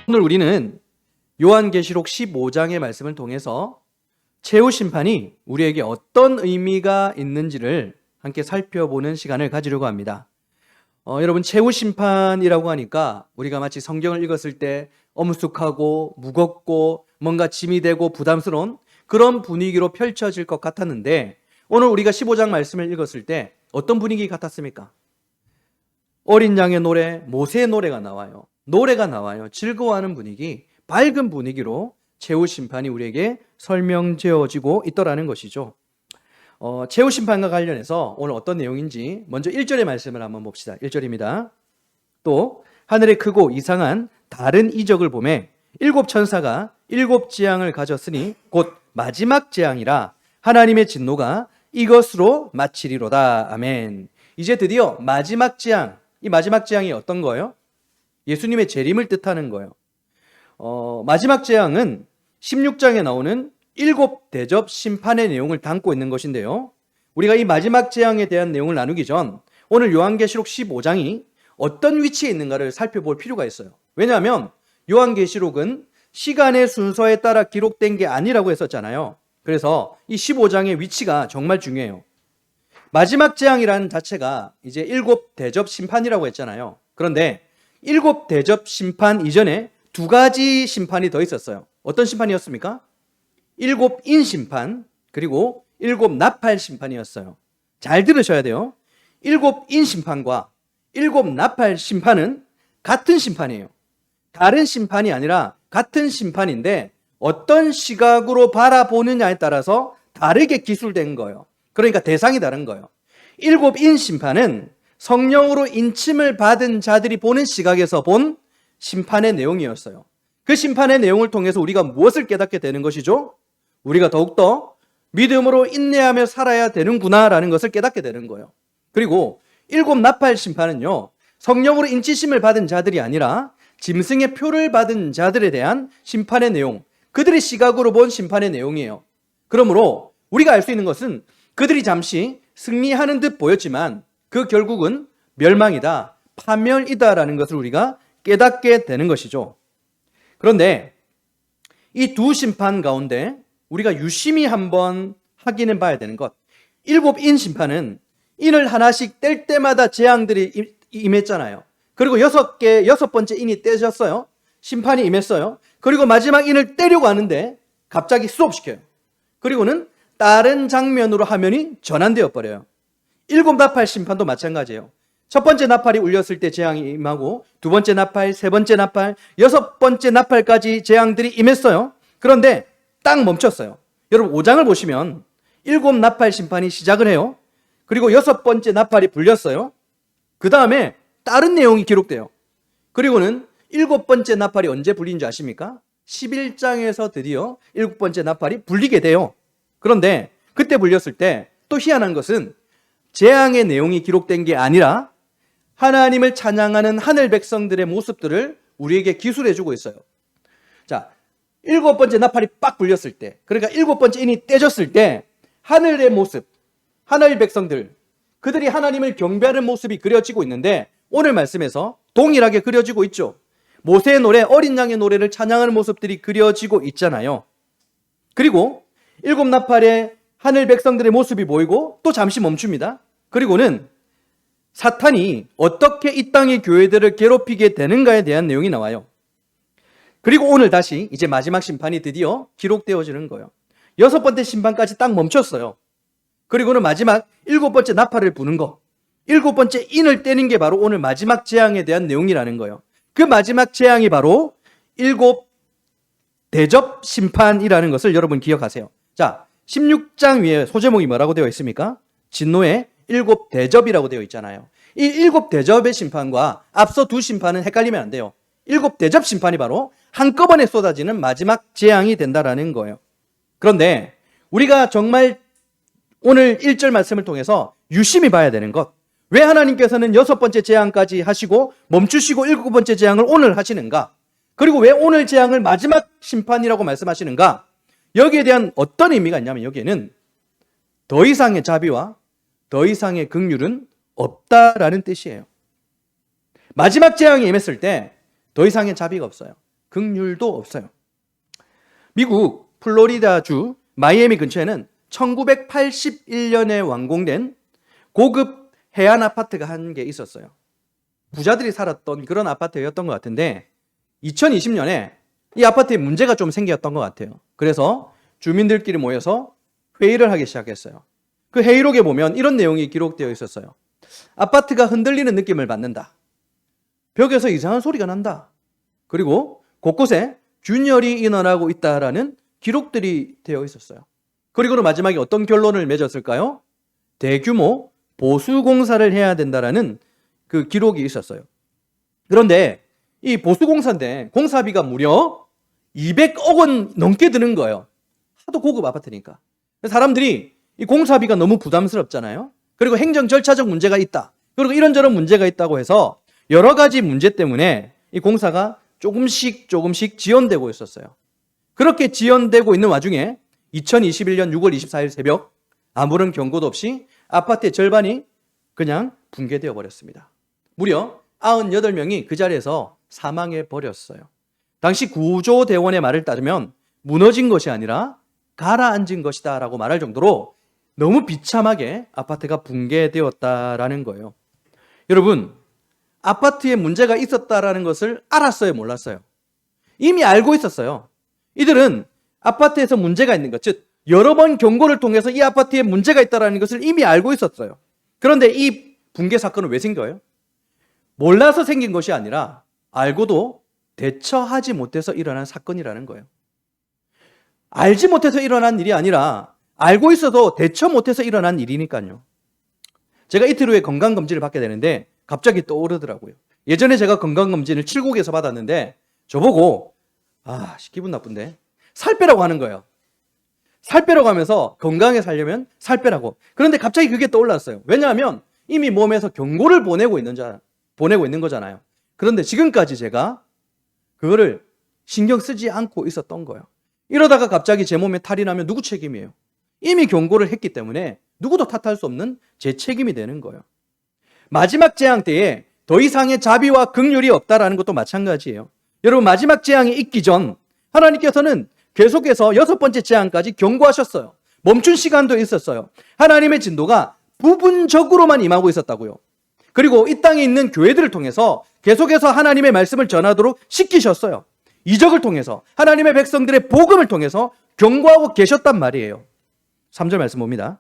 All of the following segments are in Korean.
오늘 우리는 요한계시록 15장의 말씀을 통해서 최후 심판이 우리에게 어떤 의미가 있는지를 함께 살펴보는 시간을 가지려고 합니다. 여러분, 최후 심판이라고 하니까 우리가 마치 성경을 읽었을 때 엄숙하고 무겁고 뭔가 짐이 되고 부담스러운 그런 분위기로 펼쳐질 것 같았는데, 오늘 우리가 15장 말씀을 읽었을 때 어떤 분위기 같았습니까? 어린 양의 노래, 모세의 노래가 나와요. 노래가 나와요. 즐거워하는 분위기, 밝은 분위기로 최후 심판이 우리에게 설명되어지고 있더라는 것이죠. 최후 심판과 관련해서 오늘 어떤 내용인지 먼저 1절의 말씀을 한번 봅시다. 1절입니다. 또 하늘에 크고 이상한 다른 이적을 보매 일곱 천사가 일곱 재앙을 가졌으니 곧 마지막 재앙이라 하나님의 진노가 이것으로 마치리로다. 아멘. 이제 드디어 마지막 재앙, 이 마지막 재앙이 어떤 거예요? 예수님의 재림을 뜻하는 거예요. 마지막 재앙은 16장에 나오는 일곱 대접 심판의 내용을 담고 있는 것인데요, 우리가 이 마지막 재앙에 대한 내용을 나누기 전 오늘 요한계시록 15장이 어떤 위치에 있는가를 살펴볼 필요가 있어요. 왜냐하면 요한계시록은 시간의 순서에 따라 기록된 게 아니라고 했었잖아요. 그래서 이 15장의 위치가 정말 중요해요. 마지막 재앙이라는 자체가 이제 일곱 대접 심판이라고 했잖아요. 그런데 일곱 대접 심판 이전에 두 가지 심판이 더 있었어요. 어떤 심판이었습니까? 일곱 인 심판, 그리고 일곱 나팔 심판이었어요. 잘 들으셔야 돼요. 일곱 인 심판과 일곱 나팔 심판은 같은 심판이에요. 다른 심판이 아니라 같은 심판인데 어떤 시각으로 바라보느냐에 따라서 다르게 기술된 거예요. 그러니까 대상이 다른 거예요. 일곱 인 심판은 성령으로 인침을 받은 자들이 보는 시각에서 본 심판의 내용이었어요. 그 심판의 내용을 통해서 우리가 무엇을 깨닫게 되는 것이죠? 우리가 더욱더 믿음으로 인내하며 살아야 되는구나라는 것을 깨닫게 되는 거예요. 그리고 일곱 나팔 심판은요, 성령으로 인치심을 받은 자들이 아니라 짐승의 표를 받은 자들에 대한 심판의 내용, 그들의 시각으로 본 심판의 내용이에요. 그러므로 우리가 알 수 있는 것은 그들이 잠시 승리하는 듯 보였지만 그 결국은 멸망이다, 파멸이다라는 것을 우리가 깨닫게 되는 것이죠. 그런데 이 두 심판 가운데 우리가 유심히 한번 확인해 봐야 되는 것, 일곱 인 심판은 인을 하나씩 뗄 때마다 재앙들이 임했잖아요. 그리고 여섯 번째 인이 떼졌어요. 심판이 임했어요. 그리고 마지막 인을 떼려고 하는데 갑자기 스톱시켜요. 그리고는 다른 장면으로 화면이 전환되어 버려요. 일곱 나팔 심판도 마찬가지예요. 첫 번째 나팔이 울렸을 때 재앙이 임하고, 두 번째 나팔, 세 번째 나팔, 여섯 번째 나팔까지 재앙들이 임했어요. 그런데 딱 멈췄어요. 여러분 5장을 보시면 일곱 나팔 심판이 시작을 해요. 그리고 여섯 번째 나팔이 불렸어요. 그 다음에 다른 내용이 기록돼요. 그리고는 일곱 번째 나팔이 언제 불린 줄 아십니까? 11장에서 드디어 일곱 번째 나팔이 불리게 돼요. 그런데 그때 불렸을 때 또 희한한 것은 재앙의 내용이 기록된 게 아니라 하나님을 찬양하는 하늘 백성들의 모습들을 우리에게 기술해주고 있어요. 자, 일곱 번째 나팔이 빡 불렸을 때, 그러니까 일곱 번째 인이 떼졌을 때 하늘의 모습, 하늘 백성들, 그들이 하나님을 경배하는 모습이 그려지고 있는데 오늘 말씀에서 동일하게 그려지고 있죠. 모세의 노래, 어린 양의 노래를 찬양하는 모습들이 그려지고 있잖아요. 그리고 일곱 나팔의 하늘 백성들의 모습이 보이고 또 잠시 멈춥니다. 그리고는 사탄이 어떻게 이 땅의 교회들을 괴롭히게 되는가에 대한 내용이 나와요. 그리고 오늘 다시 이제 마지막 심판이 드디어 기록되어지는 거예요. 여섯 번째 심판까지 딱 멈췄어요. 그리고는 마지막 일곱 번째 나팔을 부는 거, 일곱 번째 인을 떼는 게 바로 오늘 마지막 재앙에 대한 내용이라는 거예요. 그 마지막 재앙이 바로 일곱 대접 심판이라는 것을 여러분 기억하세요. 자, 16장 위에 소제목이 뭐라고 되어 있습니까? 진노의 일곱 대접이라고 되어 있잖아요. 이 일곱 대접의 심판과 앞서 두 심판은 헷갈리면 안 돼요. 일곱 대접 심판이 바로 한꺼번에 쏟아지는 마지막 재앙이 된다라는 거예요. 그런데 우리가 정말 오늘 1절 말씀을 통해서 유심히 봐야 되는 것, 왜 하나님께서는 여섯 번째 재앙까지 하시고 멈추시고 일곱 번째 재앙을 오늘 하시는가? 그리고 왜 오늘 재앙을 마지막 심판이라고 말씀하시는가? 여기에 대한 어떤 의미가 있냐면 여기에는 더 이상의 자비와 더 이상의 긍휼은 없다라는 뜻이에요. 마지막 재앙이 임했을 때 더 이상의 자비가 없어요. 긍휼도 없어요. 미국 플로리다주 마이애미 근처에는 1981년에 완공된 고급 해안 아파트가 한 개 있었어요. 부자들이 살았던 그런 아파트였던 것 같은데 2020년에 이 아파트에 문제가 좀 생겼던 것 같아요. 그래서 주민들끼리 모여서 회의를 하기 시작했어요. 그 회의록에 보면 이런 내용이 기록되어 있었어요. 아파트가 흔들리는 느낌을 받는다. 벽에서 이상한 소리가 난다. 그리고 곳곳에 균열이 일어나고 있다라는 기록들이 되어 있었어요. 그리고는 마지막에 어떤 결론을 맺었을까요? 대규모 보수공사를 해야 된다라는 그 기록이 있었어요. 그런데 이 보수공사인데 공사비가 무려 200억 원 넘게 드는 거예요. 하도 고급 아파트니까. 사람들이 이 공사비가 너무 부담스럽잖아요. 그리고 행정 절차적 문제가 있다. 그리고 이런저런 문제가 있다고 해서 여러 가지 문제 때문에 이 공사가 조금씩 지연되고 있었어요. 그렇게 지연되고 있는 와중에 2021년 6월 24일 새벽 아무런 경고도 없이 아파트의 절반이 그냥 붕괴되어 버렸습니다. 무려 98명이 그 자리에서 사망해 버렸어요. 당시 구조대원의 말을 따르면 무너진 것이 아니라 가라앉은 것이다 라고 말할 정도로 너무 비참하게 아파트가 붕괴되었다라는 거예요. 여러분, 아파트에 문제가 있었다라는 것을 알았어요, 몰랐어요? 이미 알고 있었어요. 이들은 아파트에서 문제가 있는 것, 즉 여러 번 경고를 통해서 이 아파트에 문제가 있다는 것을 이미 알고 있었어요. 그런데 이 붕괴 사건은 왜 생겨요? 몰라서 생긴 것이 아니라 알고도 대처하지 못해서 일어난 사건이라는 거예요. 알지 못해서 일어난 일이 아니라 알고 있어도 대처 못해서 일어난 일이니까요. 제가 이틀 후에 건강검진을 받게 되는데 갑자기 떠오르더라고요. 예전에 제가 건강검진을 칠곡에서 받았는데 저보고 기분 나쁜데 살 빼라고 하는 거예요. 살 빼라고 하면서 건강하게 살려면 살 빼라고. 그런데 갑자기 그게 떠올랐어요. 왜냐하면 이미 몸에서 경고를 보내고 있는 거잖아요. 그런데 지금까지 제가 그거를 신경 쓰지 않고 있었던 거예요. 이러다가 갑자기 제 몸에 탈이 나면 누구 책임이에요? 이미 경고를 했기 때문에 누구도 탓할 수 없는 제 책임이 되는 거예요. 마지막 재앙 때에 더 이상의 자비와 긍휼이 없다라는 것도 마찬가지예요. 여러분, 마지막 재앙이 있기 전 하나님께서는 계속해서 6번째 재앙까지 경고하셨어요. 멈춘 시간도 있었어요. 하나님의 진도가 부분적으로만 임하고 있었다고요. 그리고 이 땅에 있는 교회들을 통해서 계속해서 하나님의 말씀을 전하도록 시키셨어요. 이적을 통해서 하나님의 백성들의 복음을 통해서 경고하고 계셨단 말이에요. 3절 말씀 봅니다.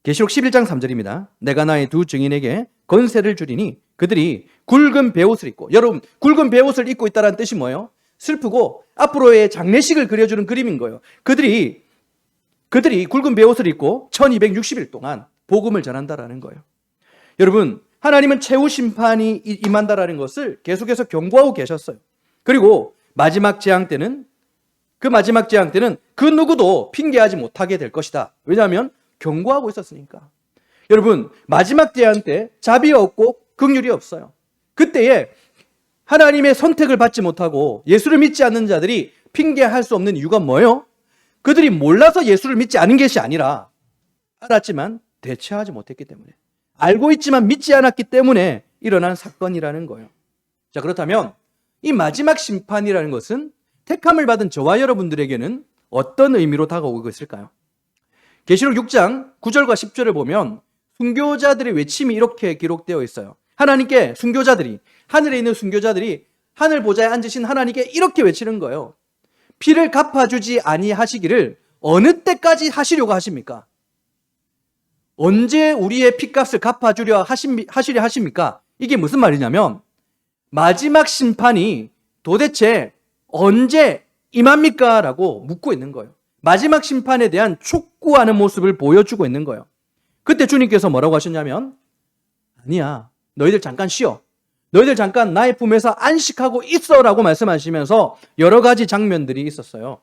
계시록 11장 3절입니다. 내가 나의 두 증인에게 권세를 주리니 그들이 굵은 베옷을 입고, 여러분 굵은 베옷을 입고 있다는 뜻이 뭐예요? 슬프고 앞으로의 장례식을 그려주는 그림인 거예요. 그들이 굵은 베옷을 입고 1260일 동안 복음을 전한다라는 거예요. 여러분, 하나님은 최후 심판이 임한다라는 것을 계속해서 경고하고 계셨어요. 그리고 마지막 재앙 때는 그 누구도 핑계하지 못하게 될 것이다. 왜냐하면 경고하고 있었으니까. 여러분, 마지막 재앙 때 자비가 없고 긍휼이 없어요. 그때에 하나님의 선택을 받지 못하고 예수를 믿지 않는 자들이 핑계할 수 없는 이유가 뭐예요? 그들이 몰라서 예수를 믿지 않은 것이 아니라 알았지만 대처하지 못했기 때문에, 알고 있지만 믿지 않았기 때문에 일어난 사건이라는 거예요. 자, 그렇다면 이 마지막 심판이라는 것은 택함을 받은 저와 여러분들에게는 어떤 의미로 다가오고 있을까요? 계시록 6장 9절과 10절을 보면 순교자들의 외침이 이렇게 기록되어 있어요. 하나님께 순교자들이, 하늘에 있는 순교자들이 하늘 보좌에 앉으신 하나님께 이렇게 외치는 거예요. 피를 갚아주지 아니하시기를 어느 때까지 하시려고 하십니까? 언제 우리의 피값을 갚아주려 하시려 하십니까? 이게 무슨 말이냐면 마지막 심판이 도대체 언제 임합니까? 라고 묻고 있는 거예요. 마지막 심판에 대한 촉구하는 모습을 보여주고 있는 거예요. 그때 주님께서 뭐라고 하셨냐면, 아니야, 너희들 잠깐 쉬어. 너희들 잠깐 나의 품에서 안식하고 있어라고 말씀하시면서 여러 가지 장면들이 있었어요.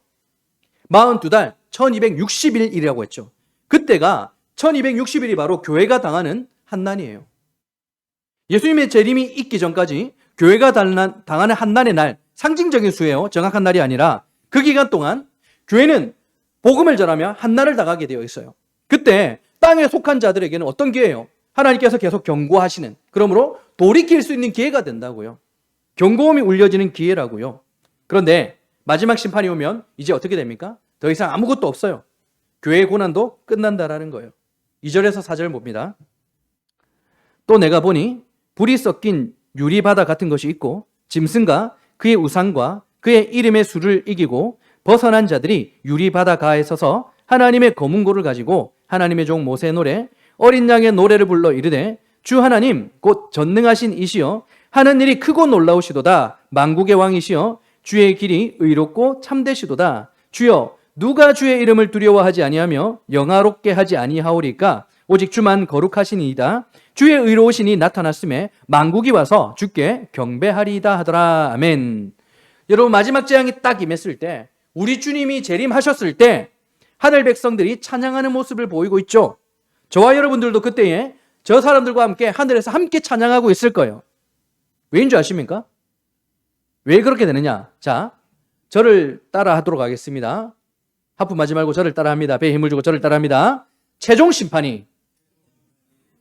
42달 1260일이라고 했죠. 그때가 1260일이 바로 교회가 당하는 한난이에요. 예수님의 재림이 있기 전까지 교회가 당하는 한난의 날, 상징적인 수예요. 정확한 날이 아니라 그 기간 동안 교회는 복음을 전하며 한난을 당하게 되어 있어요. 그때 땅에 속한 자들에게는 어떤 기회예요? 하나님께서 계속 경고하시는, 그러므로 돌이킬 수 있는 기회가 된다고요. 경고음이 울려지는 기회라고요. 그런데 마지막 심판이 오면 이제 어떻게 됩니까? 더 이상 아무것도 없어요. 교회의 고난도 끝난다라는 거예요. 2절에서 4절 봅니다. 또 내가 보니 불이 섞인 유리바다 같은 것이 있고 짐승과 그의 우상과 그의 이름의 수를 이기고 벗어난 자들이 유리바다 가에 서서 하나님의 검은고를 가지고 하나님의 종 모세의 노래 어린 양의 노래를 불러 이르되 주 하나님 곧 전능하신 이시여 하는 일이 크고 놀라우시도다. 만국의 왕이시여 주의 길이 의롭고 참되시도다. 주여 누가 주의 이름을 두려워하지 아니하며 영화롭게 하지 아니하오리까? 오직 주만 거룩하시니이다. 주의 의로우신이 나타났음에 만국이 와서 주께 경배하리이다 하더라. 아멘. 여러분, 마지막 재앙이 딱 임했을 때, 우리 주님이 재림하셨을 때 하늘 백성들이 찬양하는 모습을 보이고 있죠. 저와 여러분들도 그때에 저 사람들과 함께 하늘에서 함께 찬양하고 있을 거예요. 왜인 줄 아십니까? 왜 그렇게 되느냐? 자, 저를 따라 하도록 하겠습니다. 하품하지 말고 저를 따라합니다. 배에 힘을 주고 저를 따라합니다. 최종 심판이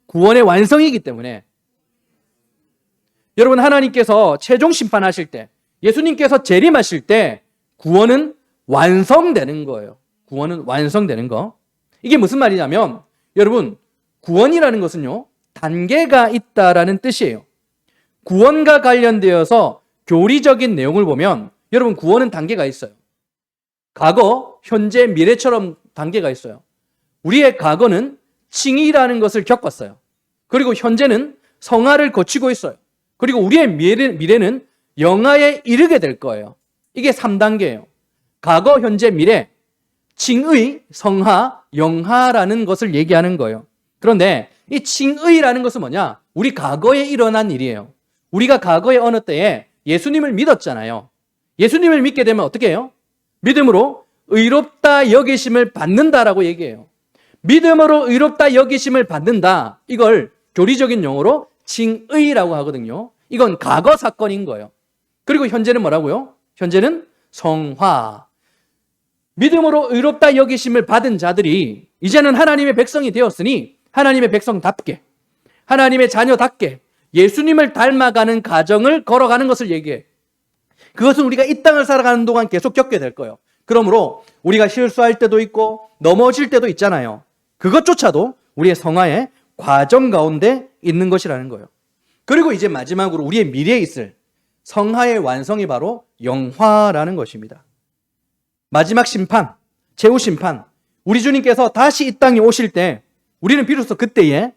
구원의 완성이기 때문에 여러분, 하나님께서 최종 심판하실 때, 예수님께서 재림하실 때 구원은 완성되는 거예요. 구원은 완성되는 거. 이게 무슨 말이냐면, 여러분, 구원이라는 것은요, 단계가 있다라는 뜻이에요. 구원과 관련되어서 교리적인 내용을 보면 여러분, 구원은 단계가 있어요. 과거, 현재, 미래처럼 단계가 있어요. 우리의 과거는 칭의라는 것을 겪었어요. 그리고 현재는 성화를 거치고 있어요. 그리고 우리의 미래는 영화에 이르게 될 거예요. 이게 3단계예요. 과거, 현재, 미래, 칭의, 성화, 영화라는 것을 얘기하는 거예요. 그런데 이 칭의라는 것은 뭐냐? 우리 과거에 일어난 일이에요. 우리가 과거에 어느 때에 예수님을 믿었잖아요. 예수님을 믿게 되면 어떻게 해요? 믿음으로 의롭다 여기심을 받는다라고 얘기해요. 믿음으로 의롭다 여기심을 받는다. 이걸 교리적인 용어로 칭의라고 하거든요. 이건 과거 사건인 거예요. 그리고 현재는 뭐라고요? 현재는 성화. 믿음으로 의롭다 여기심을 받은 자들이 이제는 하나님의 백성이 되었으니 하나님의 백성답게, 하나님의 자녀답게 예수님을 닮아가는 과정을 걸어가는 것을 얘기해. 그것은 우리가 이 땅을 살아가는 동안 계속 겪게 될 거예요. 그러므로 우리가 실수할 때도 있고 넘어질 때도 있잖아요. 그것조차도 우리의 성화의 과정 가운데 있는 것이라는 거예요. 그리고 이제 마지막으로 우리의 미래에 있을 성화의 완성이 바로 영화라는 것입니다. 마지막 심판, 최후 심판, 우리 주님께서 다시 이 땅에 오실 때 우리는 비로소 그때에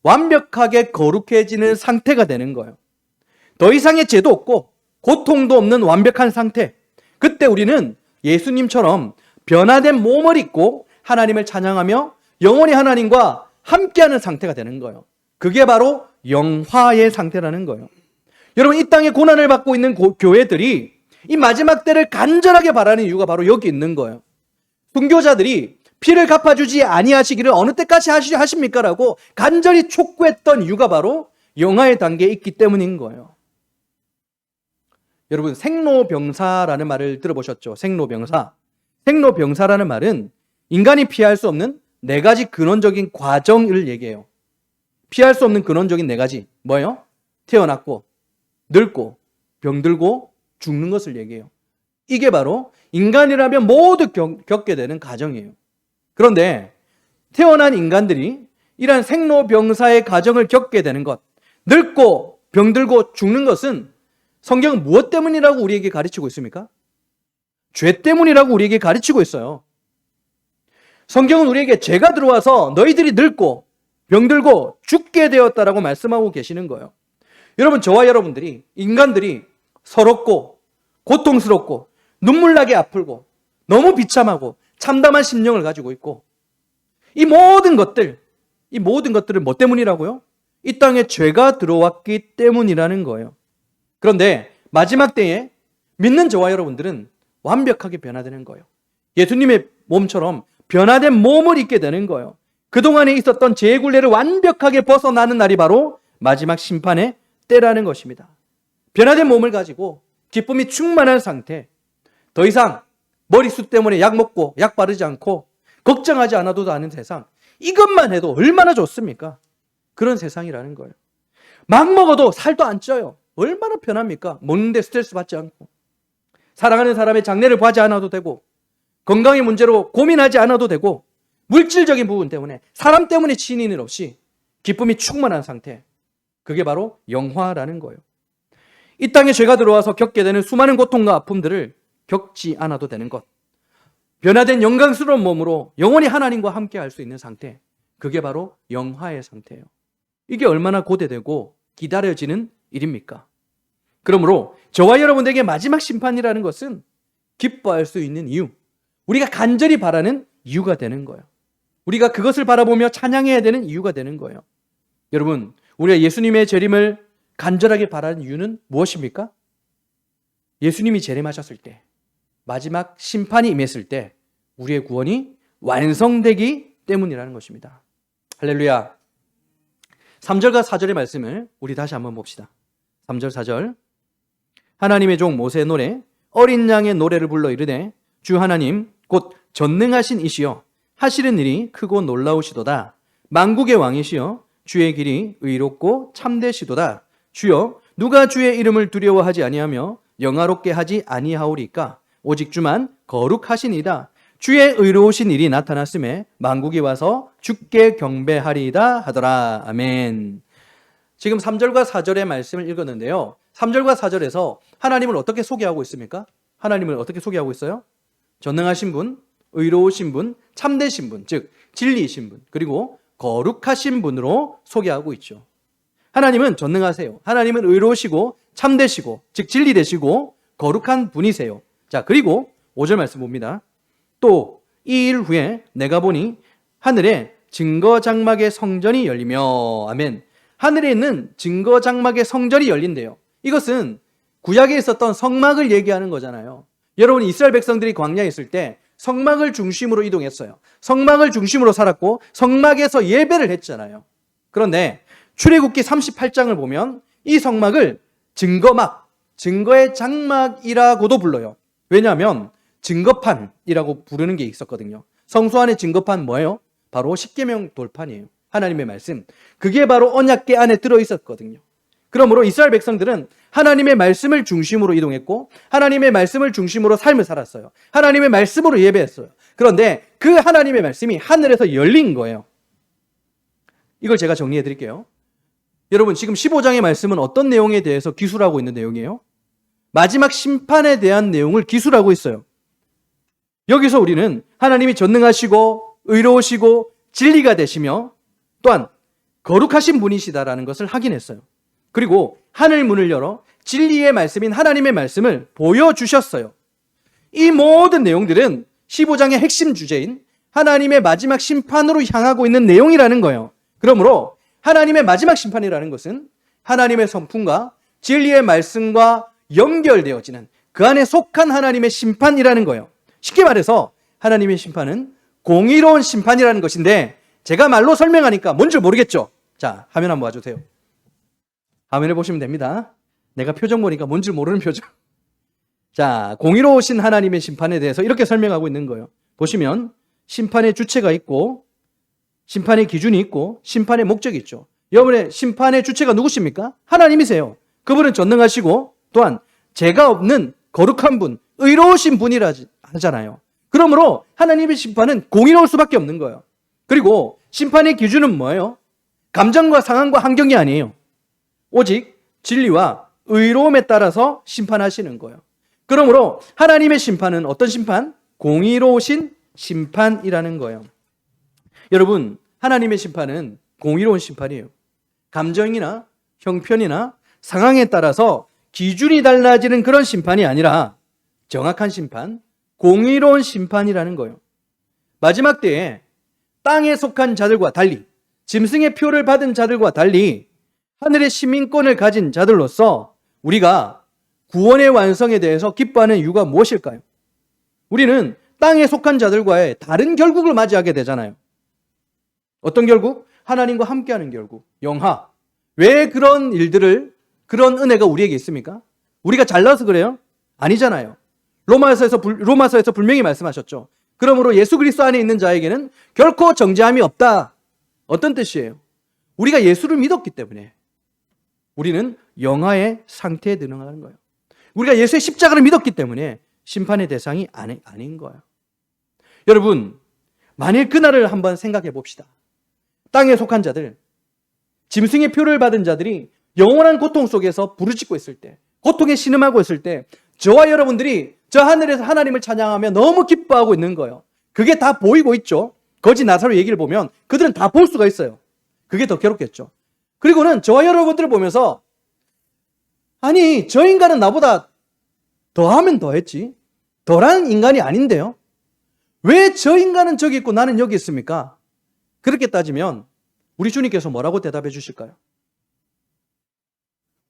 완벽하게 거룩해지는 상태가 되는 거예요. 더 이상의 죄도 없고 고통도 없는 완벽한 상태. 그때 우리는 예수님처럼 변화된 몸을 입고 하나님을 찬양하며 영원히 하나님과 함께하는 상태가 되는 거예요. 그게 바로 영화의 상태라는 거예요. 여러분, 이 땅에 고난을 받고 있는 교회들이 이 마지막 때를 간절하게 바라는 이유가 바로 여기 있는 거예요. 순교자들이 피를 갚아주지 아니하시기를 어느 때까지 하십니까? 라고 간절히 촉구했던 이유가 바로 영화의 단계에 있기 때문인 거예요. 여러분, 생로병사라는 말을 들어보셨죠? 생로병사. 생로병사라는 말은 인간이 피할 수 없는 4가지 근원적인 과정을 얘기해요. 피할 수 없는 근원적인 4가지. 뭐예요? 태어났고, 늙고, 병들고, 죽는 것을 얘기해요. 이게 바로 인간이라면 모두 겪게 되는 과정이에요. 그런데 태어난 인간들이 이러한 생로병사의 과정을 겪게 되는 것, 늙고 병들고 죽는 것은 성경은 무엇 때문이라고 우리에게 가르치고 있습니까? 죄 때문이라고 우리에게 가르치고 있어요. 성경은 우리에게 죄가 들어와서 너희들이 늙고 병들고 죽게 되었다라고 말씀하고 계시는 거예요. 여러분, 저와 여러분들이, 인간들이 서럽고 고통스럽고 눈물나게 아프고 너무 비참하고 참담한 심령을 가지고 있고, 이 모든 것들을 뭐 때문이라고요? 이 땅에 죄가 들어왔기 때문이라는 거예요. 그런데 마지막 때에 믿는 저와 여러분들은 완벽하게 변화되는 거예요. 예수님의 몸처럼 변화된 몸을 입게 되는 거예요. 그동안에 있었던 죄의 굴레를 완벽하게 벗어나는 날이 바로 마지막 심판의 때라는 것입니다. 변화된 몸을 가지고 기쁨이 충만한 상태, 더 이상 머리숱 때문에 약 먹고 약 바르지 않고 걱정하지 않아도 하는 세상, 이것만 해도 얼마나 좋습니까? 그런 세상이라는 거예요. 막 먹어도 살도 안 쪄요. 얼마나 편합니까? 먹는데 스트레스 받지 않고. 사랑하는 사람의 장래를 보지 않아도 되고, 건강의 문제로 고민하지 않아도 되고, 물질적인 부분 때문에, 사람 때문에 치이는 일 없이 기쁨이 충만한 상태, 그게 바로 영화라는 거예요. 이 땅에 죄가 들어와서 겪게 되는 수많은 고통과 아픔들을 겪지 않아도 되는 것, 변화된 영광스러운 몸으로 영원히 하나님과 함께 할 수 있는 상태, 그게 바로 영화의 상태예요. 이게 얼마나 고대되고 기다려지는 일입니까? 그러므로 저와 여러분에게 마지막 심판이라는 것은 기뻐할 수 있는 이유, 우리가 간절히 바라는 이유가 되는 거예요. 우리가 그것을 바라보며 찬양해야 되는 이유가 되는 거예요. 여러분, 우리가 예수님의 재림을 간절하게 바라는 이유는 무엇입니까? 예수님이 재림하셨을 때, 마지막 심판이 임했을 때 우리의 구원이 완성되기 때문이라는 것입니다. 할렐루야. 3절과 4절의 말씀을 우리 다시 한번 봅시다. 3절 4절. 하나님의 종 모세의 노래, 어린 양의 노래를 불러 이르되 주 하나님 곧 전능하신 이시여 하시는 일이 크고 놀라우시도다. 만국의 왕이시여 주의 길이 의롭고 참되시도다. 주여 누가 주의 이름을 두려워하지 아니하며 영화롭게 하지 아니하오리까? 오직 주만 거룩하시니이다. 주의 의로우신 일이 나타났음에 만국이 와서 주께 경배하리이다 하더라. 아멘. 지금 3절과 4절의 말씀을 읽었는데요, 3절과 4절에서 하나님을 어떻게 소개하고 있습니까? 하나님을 어떻게 소개하고 있어요? 전능하신 분, 의로우신 분, 참되신 분, 즉 진리이신 분, 그리고 거룩하신 분으로 소개하고 있죠. 하나님은 전능하세요. 하나님은 의로우시고 참되시고, 즉 진리되시고 거룩한 분이세요. 자, 그리고 5절 말씀 봅니다. 또 이 일 후에 내가 보니 하늘에 증거장막의 성전이 열리며, 아멘. 하늘에 있는 증거장막의 성전이 열린대요. 이것은 구약에 있었던 성막을 얘기하는 거잖아요. 여러분, 이스라엘 백성들이 광야에 있을 때 성막을 중심으로 이동했어요. 성막을 중심으로 살았고 성막에서 예배를 했잖아요. 그런데 출애굽기 38장을 보면 이 성막을 증거막, 증거의 장막이라고도 불러요. 왜냐하면 증거판이라고 부르는 게 있었거든요. 성소 안에 증거판 뭐예요? 바로 십계명 돌판이에요. 하나님의 말씀. 그게 바로 언약궤 안에 들어있었거든요. 그러므로 이스라엘 백성들은 하나님의 말씀을 중심으로 이동했고 하나님의 말씀을 중심으로 삶을 살았어요. 하나님의 말씀으로 예배했어요. 그런데 그 하나님의 말씀이 하늘에서 열린 거예요. 이걸 제가 정리해 드릴게요. 여러분, 지금 15장의 말씀은 어떤 내용에 대해서 기술하고 있는 내용이에요? 마지막 심판에 대한 내용을 기술하고 있어요. 여기서 우리는 하나님이 전능하시고 의로우시고 진리가 되시며 또한 거룩하신 분이시다라는 것을 확인했어요. 그리고 하늘 문을 열어 진리의 말씀인 하나님의 말씀을 보여주셨어요. 이 모든 내용들은 15장의 핵심 주제인 하나님의 마지막 심판으로 향하고 있는 내용이라는 거예요. 그러므로 하나님의 마지막 심판이라는 것은 하나님의 성품과 진리의 말씀과 연결되어지는 그 안에 속한 하나님의 심판이라는 거예요. 쉽게 말해서 하나님의 심판은 공의로운 심판이라는 것인데, 제가 말로 설명하니까 뭔지 모르겠죠? 자, 화면 한번 봐주세요. 화면을 보시면 됩니다. 내가 표정 보니까 뭔지 모르는 표정. 자, 공의로우신 하나님의 심판에 대해서 이렇게 설명하고 있는 거예요. 보시면 심판의 주체가 있고 심판의 기준이 있고 심판의 목적이 있죠. 여러분의 심판의 주체가 누구십니까? 하나님이세요. 그분은 전능하시고 또한 죄가 없는 거룩한 분, 의로우신 분이라 하잖아요. 그러므로 하나님의 심판은 공의로울 수밖에 없는 거예요. 그리고 심판의 기준은 뭐예요? 감정과 상황과 환경이 아니에요. 오직 진리와 의로움에 따라서 심판하시는 거예요. 그러므로 하나님의 심판은 어떤 심판? 공의로우신 심판이라는 거예요. 여러분, 하나님의 심판은 공의로운 심판이에요. 감정이나 형편이나 상황에 따라서 기준이 달라지는 그런 심판이 아니라 정확한 심판, 공의로운 심판이라는 거예요. 마지막 때에 땅에 속한 자들과 달리, 짐승의 표를 받은 자들과 달리 하늘의 시민권을 가진 자들로서 우리가 구원의 완성에 대해서 기뻐하는 이유가 무엇일까요? 우리는 땅에 속한 자들과의 다른 결국을 맞이하게 되잖아요. 어떤 결국? 하나님과 함께하는 결국, 영화. 왜 그런 일들을, 그런 은혜가 우리에게 있습니까? 우리가 잘나서 그래요? 아니잖아요. 로마서에서 분명히 말씀하셨죠. 그러므로 예수 그리스도 안에 있는 자에게는 결코 정죄함이 없다. 어떤 뜻이에요? 우리가 예수를 믿었기 때문에 우리는 영화의 상태에 드러나는 거예요. 우리가 예수의 십자가를 믿었기 때문에 심판의 대상이 아닌 거예요. 여러분, 만일 그날을 한번 생각해 봅시다. 땅에 속한 자들, 짐승의 표를 받은 자들이 영원한 고통 속에서 부르짖고 있을 때, 고통에 신음하고 있을 때, 저와 여러분들이 저 하늘에서 하나님을 찬양하며 너무 기뻐하고 있는 거예요. 그게 다 보이고 있죠. 거지 나사로 얘기를 보면 그들은 다 볼 수가 있어요. 그게 더 괴롭겠죠. 그리고는 저와 여러분들을 보면서, 아니, 저 인간은 나보다 더하면 더했지, 덜한 인간이 아닌데요, 왜 저 인간은 저기 있고 나는 여기 있습니까? 그렇게 따지면 우리 주님께서 뭐라고 대답해 주실까요?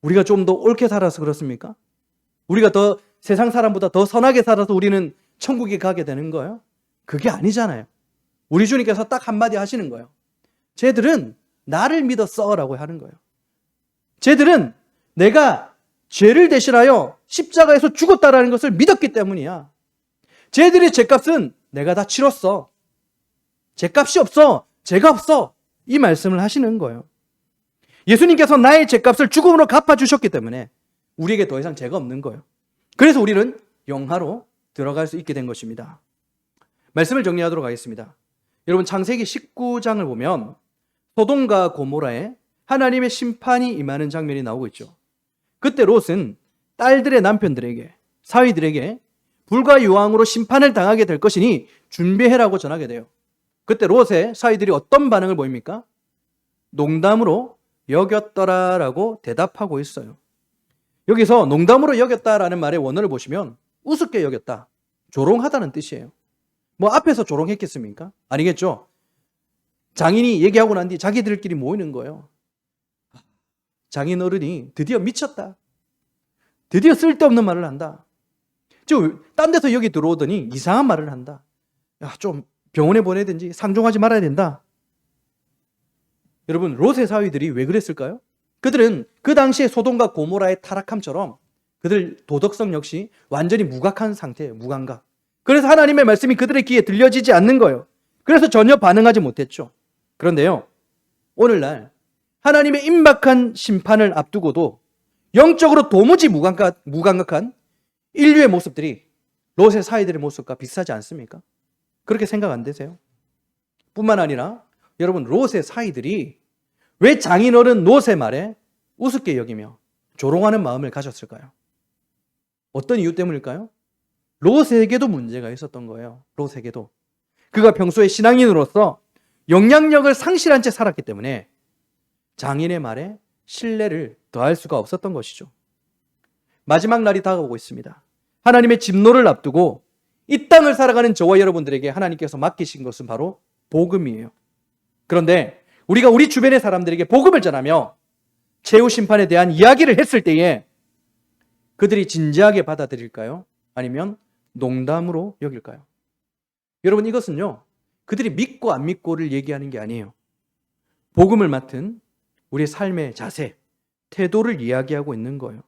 우리가 좀 더 옳게 살아서 그렇습니까? 우리가 더 세상 사람보다 더 선하게 살아서 우리는 천국에 가게 되는 거예요? 그게 아니잖아요. 우리 주님께서 딱 한마디 하시는 거예요. 쟤들은 나를 믿었어 라고 하는 거예요. 쟤들은 내가 죄를 대신하여 십자가에서 죽었다라는 것을 믿었기 때문이야. 쟤들의 죄값은 내가 다 치렀어. 죄값이 없어. 죄가 없어. 이 말씀을 하시는 거예요. 예수님께서 나의 죄값을 죽음으로 갚아주셨기 때문에 우리에게 더 이상 죄가 없는 거예요. 그래서 우리는 영화로 들어갈 수 있게 된 것입니다. 말씀을 정리하도록 하겠습니다. 여러분, 창세기 19장을 보면 소돔과 고모라에 하나님의 심판이 임하는 장면이 나오고 있죠. 그때 롯은 딸들의 남편들에게, 사위들에게 불과 유황으로 심판을 당하게 될 것이니 준비해라고 전하게 돼요. 그때 롯의 사위들이 어떤 반응을 보입니까? 농담으로 여겼더라라고 대답하고 있어요. 여기서 농담으로 여겼다라는 말의 원어를 보시면 우습게 여겼다, 조롱하다는 뜻이에요. 뭐 앞에서 조롱했겠습니까? 아니겠죠. 장인이 얘기하고 난 뒤 자기들끼리 모이는 거예요. 장인 어른이 드디어 미쳤다, 드디어 쓸데없는 말을 한다, 딴 데서 여기 들어오더니 이상한 말을 한다, 야, 좀 병원에 보내든지 상종하지 말아야 된다. 여러분, 롯의 사위들이 왜 그랬을까요? 그들은 그 당시에 소돔과 고모라의 타락함처럼 그들 도덕성 역시 완전히 무각한 상태예요. 무감각. 그래서 하나님의 말씀이 그들의 귀에 들려지지 않는 거예요. 그래서 전혀 반응하지 못했죠. 그런데요, 오늘날 하나님의 임박한 심판을 앞두고도 영적으로 도무지 무감각한 인류의 모습들이 롯의 사위들의 모습과 비슷하지 않습니까? 그렇게 생각 안 되세요? 뿐만 아니라 여러분, 롯의 사위들이 왜 장인어른 롯의 말에 우습게 여기며 조롱하는 마음을 가졌을까요? 어떤 이유 때문일까요? 롯에게도 문제가 있었던 거예요. 롯에게도. 그가 평소에 신앙인으로서 영향력을 상실한 채 살았기 때문에 장인의 말에 신뢰를 더할 수가 없었던 것이죠. 마지막 날이 다가오고 있습니다. 하나님의 진노를 앞두고 이 땅을 살아가는 저와 여러분들에게 하나님께서 맡기신 것은 바로 복음이에요. 그런데 우리가 우리 주변의 사람들에게 복음을 전하며 최후 심판에 대한 이야기를 했을 때에 그들이 진지하게 받아들일까요? 아니면 농담으로 여길까요? 여러분, 이것은요, 그들이 믿고 안 믿고를 얘기하는 게 아니에요. 복음을 맡은 우리의 삶의 자세, 태도를 이야기하고 있는 거예요.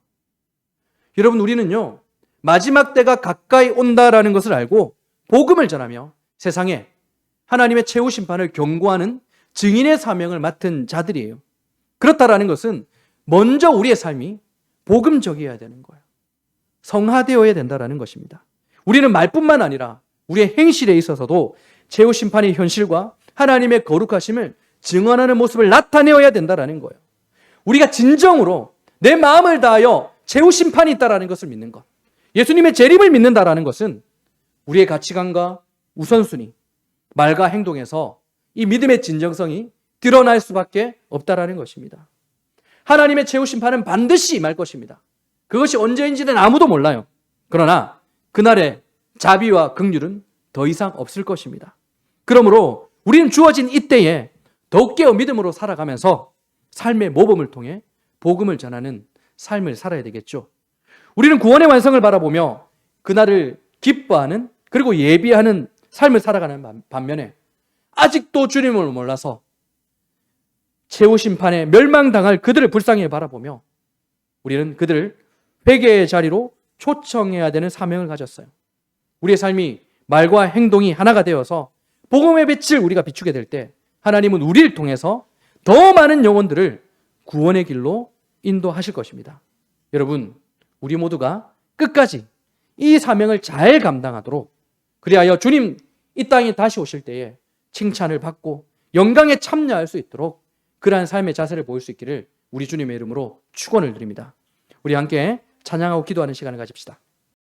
여러분, 우리는요, 마지막 때가 가까이 온다라는 것을 알고 복음을 전하며 세상에 하나님의 최후 심판을 경고하는 증인의 사명을 맡은 자들이에요. 그렇다라는 것은 먼저 우리의 삶이 복음적이어야 되는 거예요. 성화되어야 된다라는 것입니다. 우리는 말뿐만 아니라 우리의 행실에 있어서도 최후 심판의 현실과 하나님의 거룩하심을 증언하는 모습을 나타내어야 된다라는 거예요. 우리가 진정으로 내 마음을 다하여 최후 심판이 있다라는 것을 믿는 것, 예수님의 재림을 믿는다라는 것은 우리의 가치관과 우선순위, 말과 행동에서 이 믿음의 진정성이 드러날 수밖에 없다라는 것입니다. 하나님의 최후 심판은 반드시 임할 것입니다. 그것이 언제인지는 아무도 몰라요. 그러나 그날의 자비와 긍휼은 더 이상 없을 것입니다. 그러므로 우리는 주어진 이때에 더욱 깨어 믿음으로 살아가면서 삶의 모범을 통해 복음을 전하는 삶을 살아야 되겠죠. 우리는 구원의 완성을 바라보며 그날을 기뻐하는, 그리고 예비하는 삶을 살아가는 반면에 아직도 주님을 몰라서 최후 심판에 멸망당할 그들을 불쌍히 바라보며 우리는 그들을 회개의 자리로 초청해야 되는 사명을 가졌어요. 우리의 삶이 말과 행동이 하나가 되어서 복음의 빛을 우리가 비추게 될 때 하나님은 우리를 통해서 더 많은 영혼들을 구원의 길로 인도하실 것입니다. 여러분, 우리 모두가 끝까지 이 사명을 잘 감당하도록, 그리하여 주님 이 땅에 다시 오실 때에 칭찬을 받고 영광에 참여할 수 있도록 그러한 삶의 자세를 보일 수 있기를 우리 주님의 이름으로 축원을 드립니다. 우리 함께 찬양하고 기도하는 시간을 가집시다.